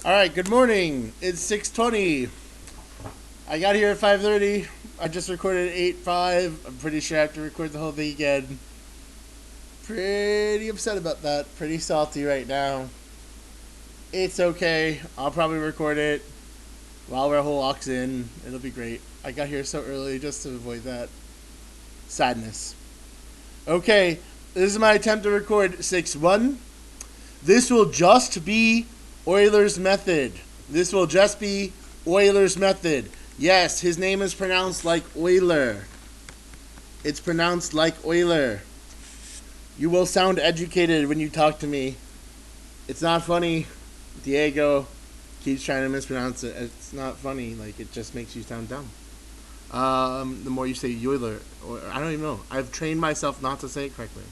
All right, good morning. It's 6:20. I got here at 5:30. I just recorded at 8:05. I'm pretty sure I have to record the whole thing again. Pretty upset about that. Pretty salty right now. It's okay. I'll probably record it while Rahul walks in. It'll be great. I got here so early just to avoid that sadness. Okay, this is my attempt to record 6-1. This will just be Euler's method. This will just be Euler's method. Yes, his name is pronounced like Euler. It's pronounced like Euler. You will sound educated when you talk to me. It's not funny. Diego keeps trying to mispronounce it. It's not funny. Like, it just makes you sound dumb. The more you say Euler, or I don't even know. I've trained myself not to say it correctly.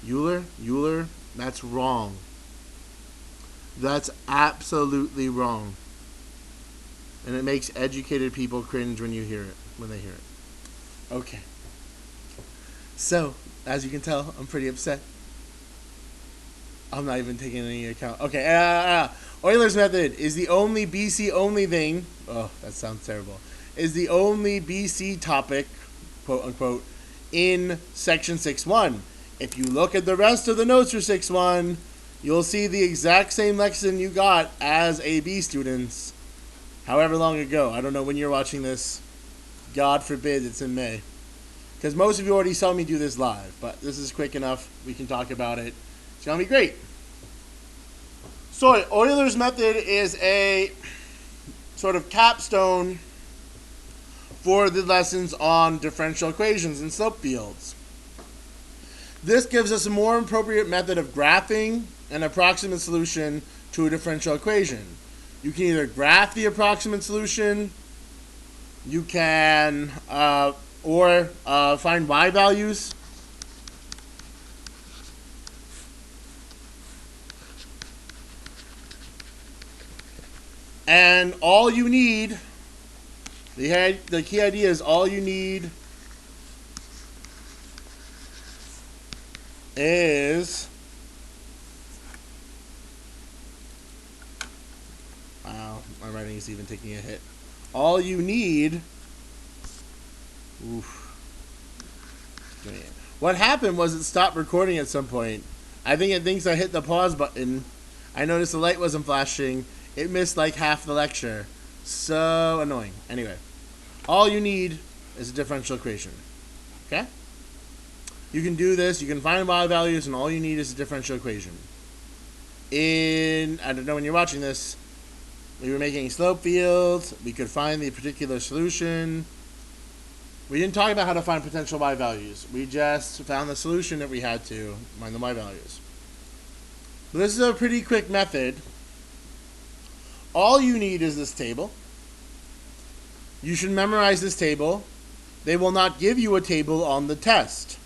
Euler, that's wrong. That's absolutely wrong. And it makes educated people cringe when they hear it. Okay. So, as you can tell, I'm pretty upset. I'm not even taking any account. Okay, Euler's method is the only BC only thing. Oh, that sounds terrible. Is the only BC topic, quote unquote, in section 6.1. If you look at the rest of the notes for 6.1, you'll see the exact same lesson you got as AB students, however long ago. I don't know when you're watching this. God forbid it's in May. Because most of you already saw me do this live, but this is quick enough. We can talk about it. It's going to be great. So Euler's method is a sort of capstone for the lessons on differential equations and slope fields. This gives us a more appropriate method of graphing an approximate solution to a differential equation. You can either graph the approximate solution, you can find y values, and all you need, the key idea is all you need is, wow, my writing is even taking a hit. All you need, what happened was it stopped recording at some point. I think it thinks I hit the pause button. I noticed the light wasn't flashing. It missed like half the lecture. So annoying. Anyway, all you need is a differential equation. Okay? You can do this. You can find y values, and all you need is a differential equation. I don't know when you're watching this, we were making slope fields. We could find the particular solution. We didn't talk about how to find potential y values. We just found the solution that we had to find the y values. But this is a pretty quick method. All you need is this table. You should memorize this table. They will not give you a table on the test.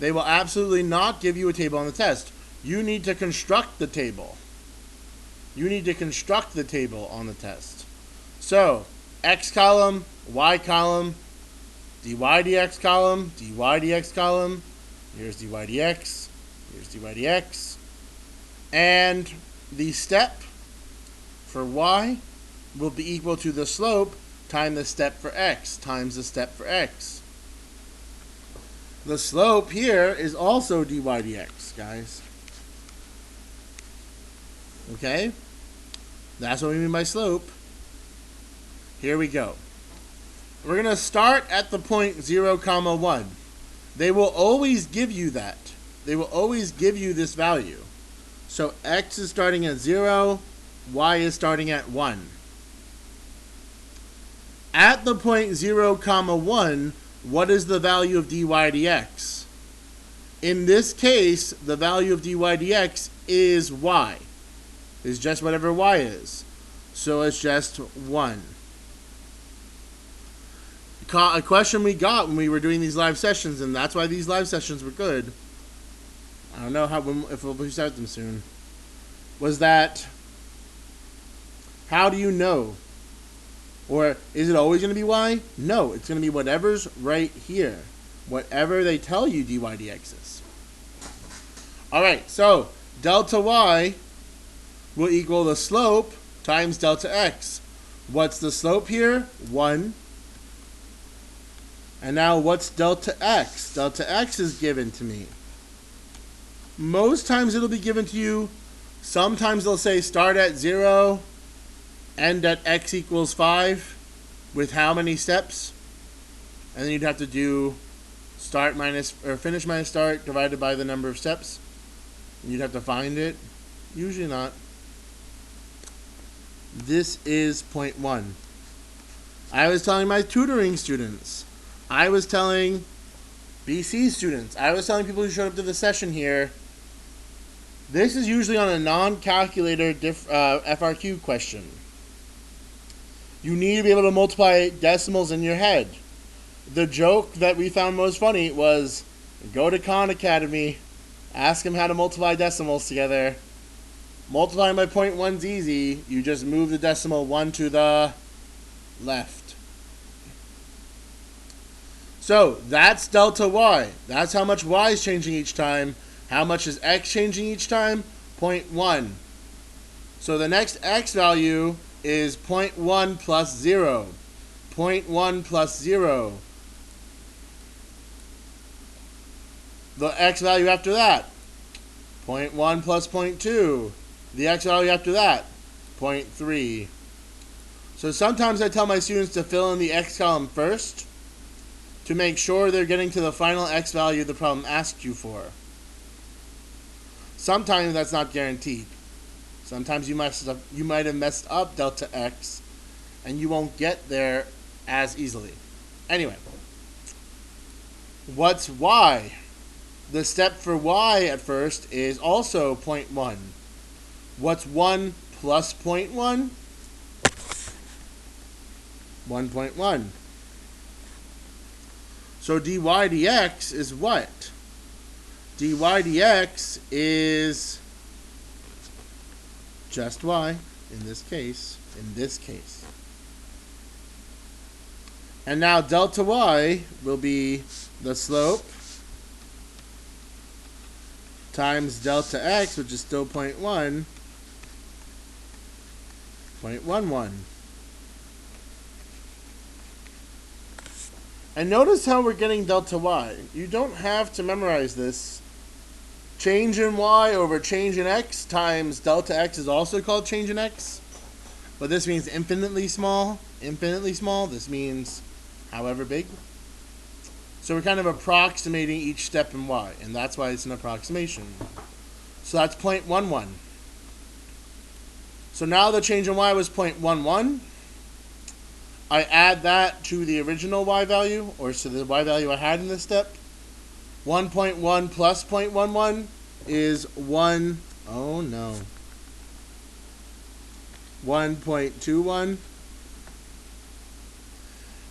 They will absolutely not give you a table on the test. You need to construct the table. You need to construct the table on the test. So, x column, y column, dy dx column, dy dx column, here's dy dx, here's dy dx, and the step for y will be equal to the slope times the step for x times the step for x. The slope here is also dy dx, guys. Okay? That's what we mean by slope. Here we go. We're going to start at the point 0, 1. They will always give you that. They will always give you this value. So x is starting at 0, y is starting at 1. At the point 0, 1, what is the value of dy dx? In this case, the value of dy dx is y. It's just whatever y is. So it's just 1. A question we got when we were doing these live sessions, and that's why these live sessions were good, I don't know if we'll start them soon, was that, how do you know? Or is it always going to be y? No, it's going to be whatever's right here. Whatever they tell you dy dx is. Alright, so delta y will equal the slope times delta x. What's the slope here? 1. And now what's delta x? Delta x is given to me. Most times it'll be given to you. Sometimes they'll say start at 0, end at x equals 5, with how many steps? And then you'd have to do start minus, or finish minus start divided by the number of steps. And you'd have to find it. Usually not. This is point 1. I was telling my tutoring students. I was telling BC students. I was telling people who showed up to the session here. This is usually on a non-calculator FRQ question. You need to be able to multiply decimals in your head. The joke that we found most funny was go to Khan Academy, ask them how to multiply decimals together. Multiplying by 0.1 is easy. You just move the decimal 1 to the left. So that's delta y. That's how much y is changing each time. How much is x changing each time? 0.1. So the next x value is 0.1 plus 0. 0.1 plus 0. The x value after that, 0.1 plus 0.2. The x value after that, 0.3. So sometimes I tell my students to fill in the x column first to make sure they're getting to the final x value the problem asked you for. Sometimes that's not guaranteed. Sometimes you might have messed up delta x and you won't get there as easily. Anyway, what's y? The step for y at first is also 0.1. What's 1 plus 0.1? 1.1. So dy dx is what? Dy dx is just y in this case. And now delta y will be the slope times delta x, which is still 0.1, 0.11. And notice how we're getting delta y. You don't have to memorize this. Change in y over change in x times delta x is also called change in x. But this means infinitely small. Infinitely small. This means however big. So we're kind of approximating each step in y. And that's why it's an approximation. So that's 0.11. So now the change in y was 0.11. I add that to the original y value, or to the y value I had in this step. 1.1 plus 0.11 is 1, oh no, 1.21.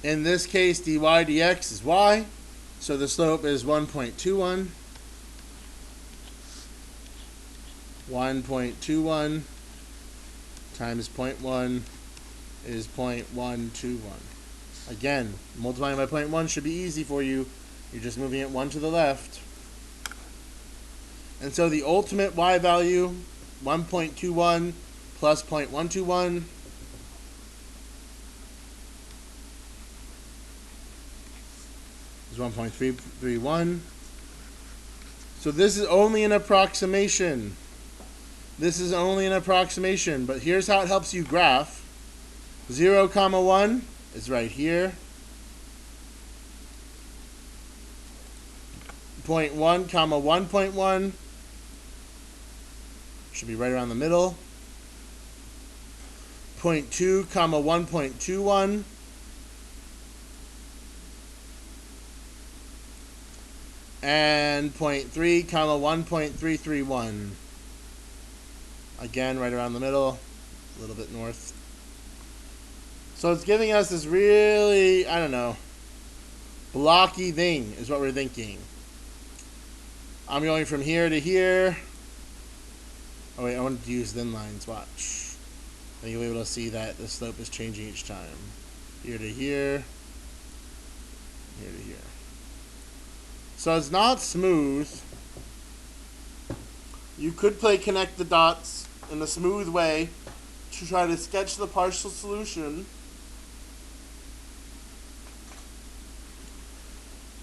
In this case, dy dx is y, so the slope is 1.21. 1.21 times 0.1 is 0.121. Again, multiplying by 0.1 should be easy for you. You're just moving it 1 to the left. And so the ultimate y value, 1.21 plus 0.121, is 1.331. So this is only an approximation. This is only an approximation, but here's how it helps you graph. 0, 1 is right here. 0.1, 1.1 should be right around the middle. 0.2, 1.21. And 0.3, 1.331. Again, right around the middle, a little bit north. So it's giving us this really, I don't know, blocky thing is what we're thinking. I'm going from here to here. Oh wait, I wanted to use thin lines, watch. And you'll be able to see that the slope is changing each time. Here to here, here to here. So it's not smooth. You could play connect the dots in a smooth way to try to sketch the partial solution.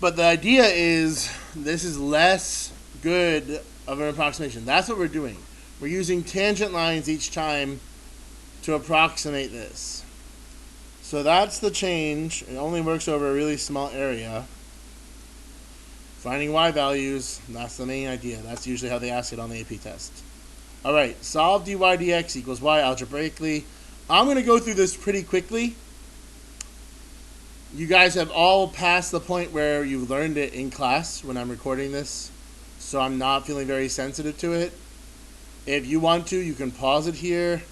But the idea is this is less good of an approximation. That's what we're doing. We're using tangent lines each time to approximate this. So that's the change. It only works over a really small area. Finding y values, that's the main idea. That's usually how they ask it on the AP test. Alright, solve dy dx equals y algebraically. I'm going to go through this pretty quickly. You guys have all passed the point where you learned it in class when I'm recording this, so I'm not feeling very sensitive to it. If you want to, you can pause it here.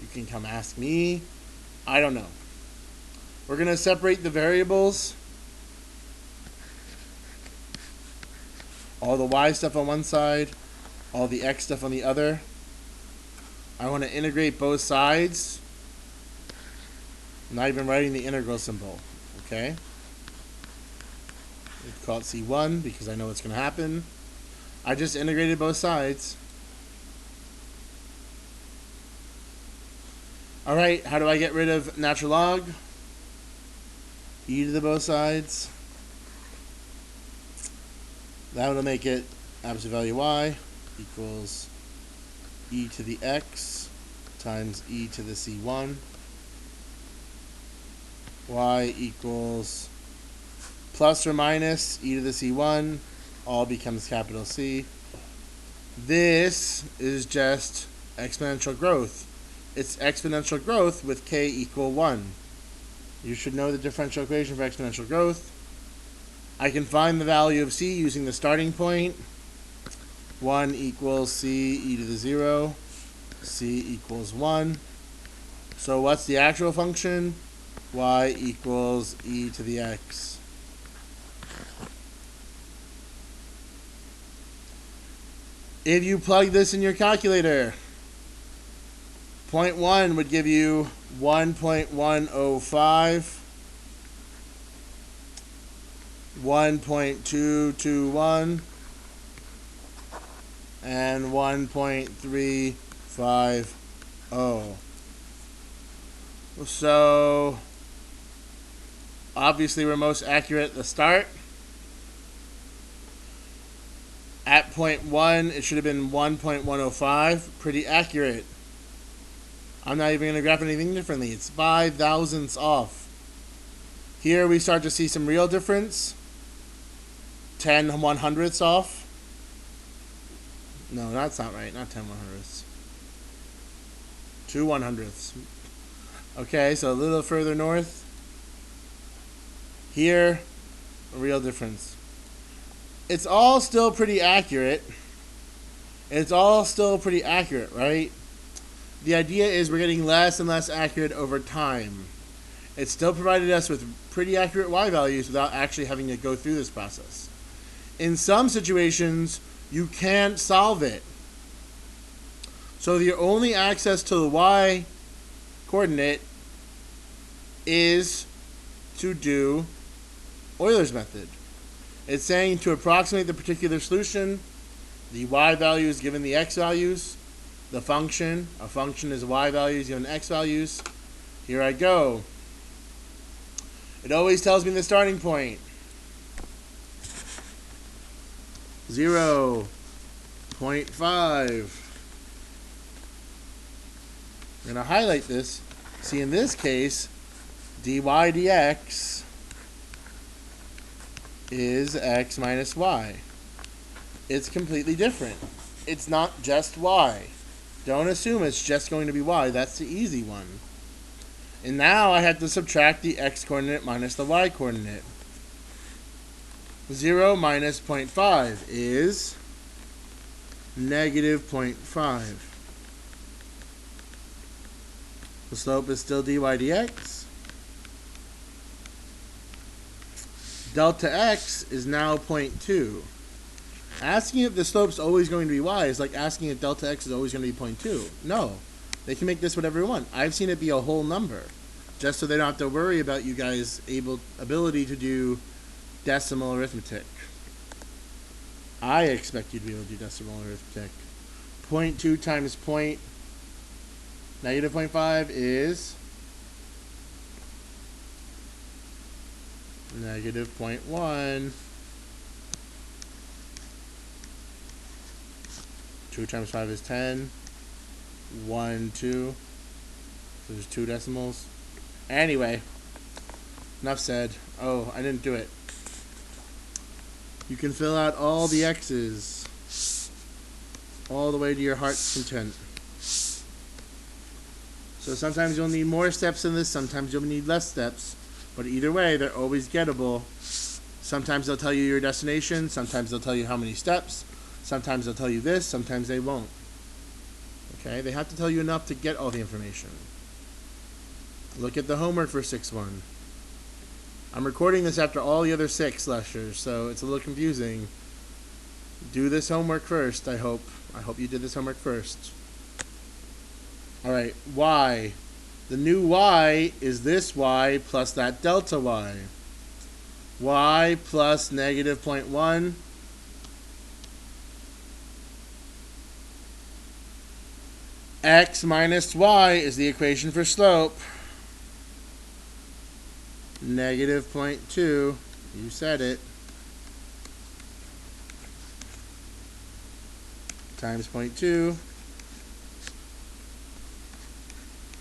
You can come ask me. I don't know. We're going to separate the variables. All the y stuff on one side, all the x stuff on the other. I want to integrate both sides. I'm not even writing the integral symbol. Okay? Let's call it C1 because I know what's going to happen. I just integrated both sides. Alright, how do I get rid of natural log? E to the both sides. That will make it absolute value y equals e to the x times e to the c1. Y equals plus or minus e to the c1. All becomes capital C. This is just exponential growth. It's exponential growth with k equal 1. You should know the differential equation for exponential growth. I can find the value of c using the starting point. 1 equals c e to the 0. C equals 1. So what's the actual function? Y equals e to the x. If you plug this in your calculator, 0.1 would give you 1.105, 1.221, and 1.350. So obviously we're most accurate at the start. At 0.1 it should have been 1.105. Pretty accurate. I'm not even going to graph anything differently. It's 5 thousandths off. Here we start to see some real difference. 10 100ths off. No, that's not right. Not 10 100ths. 2 100ths. Okay, so a little further north. Here, a real difference. It's all still pretty accurate. It's all still pretty accurate, right? The idea is we're getting less and less accurate over time. It still provided us with pretty accurate y values without actually having to go through this process. In some situations, you can't solve it. So your only access to the y coordinate is to do Euler's method. It's saying to approximate the particular solution, the y values given the x values, the function, a function is y values given x values. Here I go. It always tells me the starting point. 0.5. I'm going to highlight this. See, in this case, dy dx is x minus y. It's completely different. It's not just y. Don't assume it's just going to be y. That's the easy one. And now I have to subtract the x coordinate minus the y coordinate. 0 minus 0.5 is negative 0.5. The slope is still dy dx. Delta x is now 0.2. Asking if the slope's always going to be y is like asking if delta x is always going to be 0.2. No. They can make this whatever they want. I've seen it be a whole number, just so they don't have to worry about you guys' ability to do decimal arithmetic. I expect you to be able to do decimal arithmetic. 0.2 times Negative 0.5 is negative 0.1. 2 times 5 is 10. 1, 2. So there's 2 decimals. Anyway, enough said. Oh, I didn't do it. You can fill out all the X's all the way to your heart's content. So sometimes you'll need more steps than this, sometimes you'll need less steps. But either way, they're always gettable. Sometimes they'll tell you your destination, sometimes they'll tell you how many steps, sometimes they'll tell you this, sometimes they won't. Okay, they have to tell you enough to get all the information. Look at the homework for 6-1. I'm recording this after all the other 6 lectures, so it's a little confusing. Do this homework first, I hope. I hope you did this homework first. Alright, y. The new y is this y plus that delta y. Y plus negative 0.1. X minus y is the equation for slope. Negative 0.2. You said it. Times 0.2.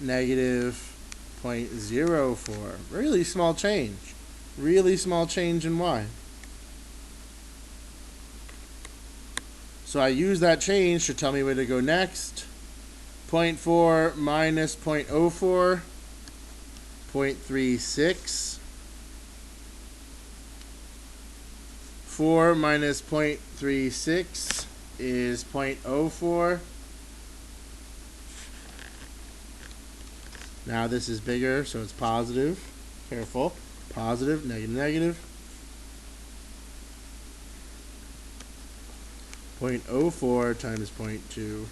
Negative 0.04. Really small change. Really small change in y. So I use that change to tell me where to go next. 0.4 minus 0.04. 0.36. 4 minus 0.36 is 0.04. Now this is bigger, so it's positive. Careful. Positive, negative, negative. 0.04 times 0.2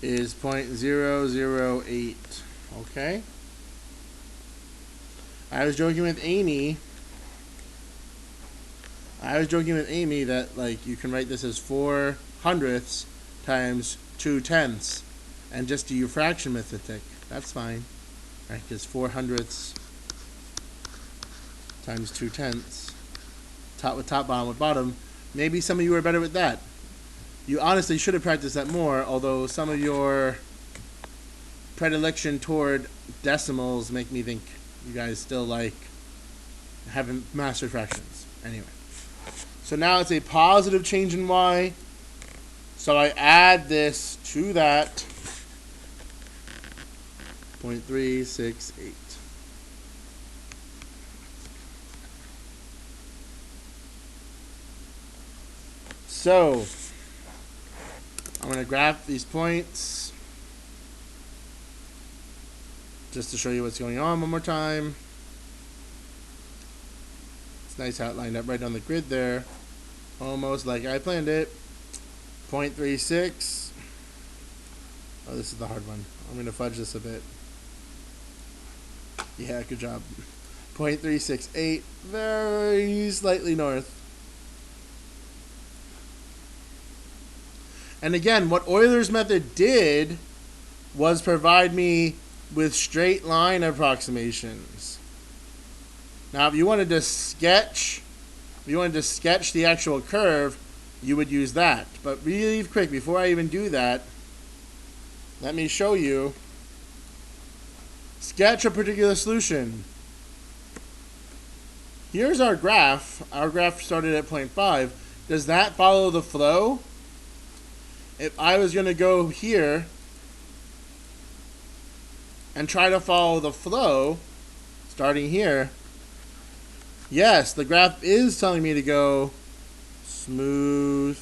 is 0.008. Okay? I was joking with Amy that, like, you can write this as 4 hundredths times 2 tenths and just do your fraction arithmetic. That's fine. Right? Because 4 hundredths times 2 tenths. Top with top, bottom with bottom. Maybe some of you are better with that. You honestly should have practiced that more, although some of your predilection toward decimals make me think you guys still like haven't mastered fractions. Anyway. So now it's a positive change in y. So I add this to that. 0.368. So I'm going to graph these points just to show you what's going on one more time. It's nice how it lined up right on the grid there. Almost like I planned it. 0.36. Oh, this is the hard one. I'm going to fudge this a bit. Yeah, good job. 0.368. Very slightly north. And again, what Euler's method did was provide me with straight line approximations. Now, if you wanted to sketch the actual curve, you would use that. But really quick, before I even do that, let me show you. Sketch a particular solution. Here's our graph. Our graph started at 0.5. Does that follow the flow? If I was going to go here and try to follow the flow, starting here, yes, the graph is telling me to go smooth.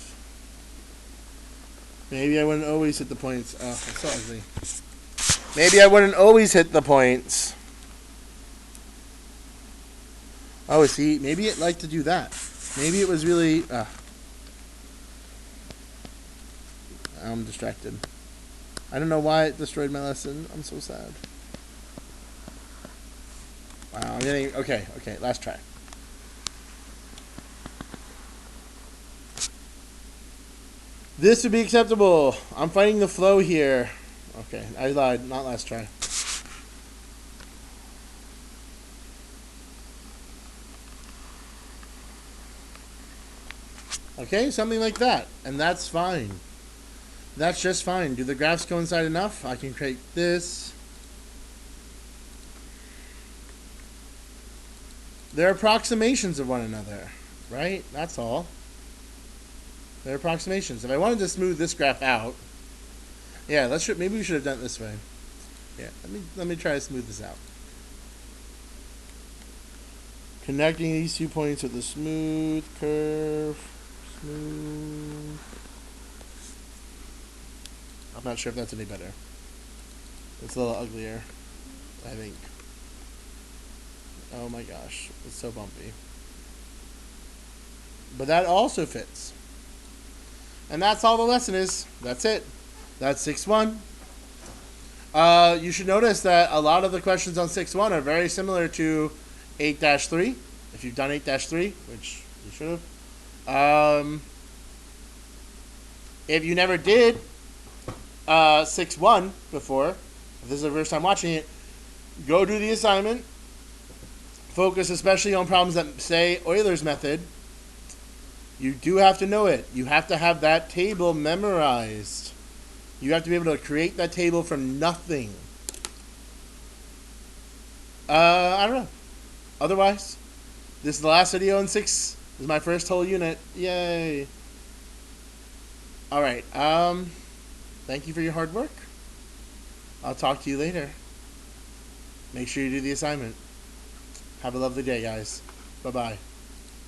Maybe I wouldn't always hit the points. Oh, that's so ugly. Maybe I wouldn't always hit the points. Oh, see, maybe it liked to do that. Maybe it was really... I'm distracted. I don't know why it destroyed my lesson. I'm so sad. Wow, I'm getting... Okay, last try. This would be acceptable. I'm finding the flow here. Okay, I lied. Not last try. Okay, something like that. And that's fine. That's just fine. Do the graphs coincide enough? I can create this. They're approximations of one another, right? That's all. They're approximations. If I wanted to smooth this graph out, yeah, maybe we should have done it this way. Yeah, let me try to smooth this out. Connecting these 2 points with a smooth curve. Smooth. I'm not sure if that's any better. It's a little uglier, I think. Oh my gosh, it's so bumpy. But that also fits. And that's all the lesson is. That's it. That's 6-1. You should notice that a lot of the questions on 6-1 are very similar to 8-3. If you've done 8-3, which you should have. If you never did 6-1 before, if this is the first time watching it, go do the assignment. Focus especially on problems that say Euler's method. You do have to know it. You have to have that table memorized. You have to be able to create that table from nothing. I don't know. Otherwise, this is the last video in 6. This is my first whole unit. Yay. Alright. Thank you for your hard work. I'll talk to you later. Make sure you do the assignment. Have a lovely day, guys. Bye-bye.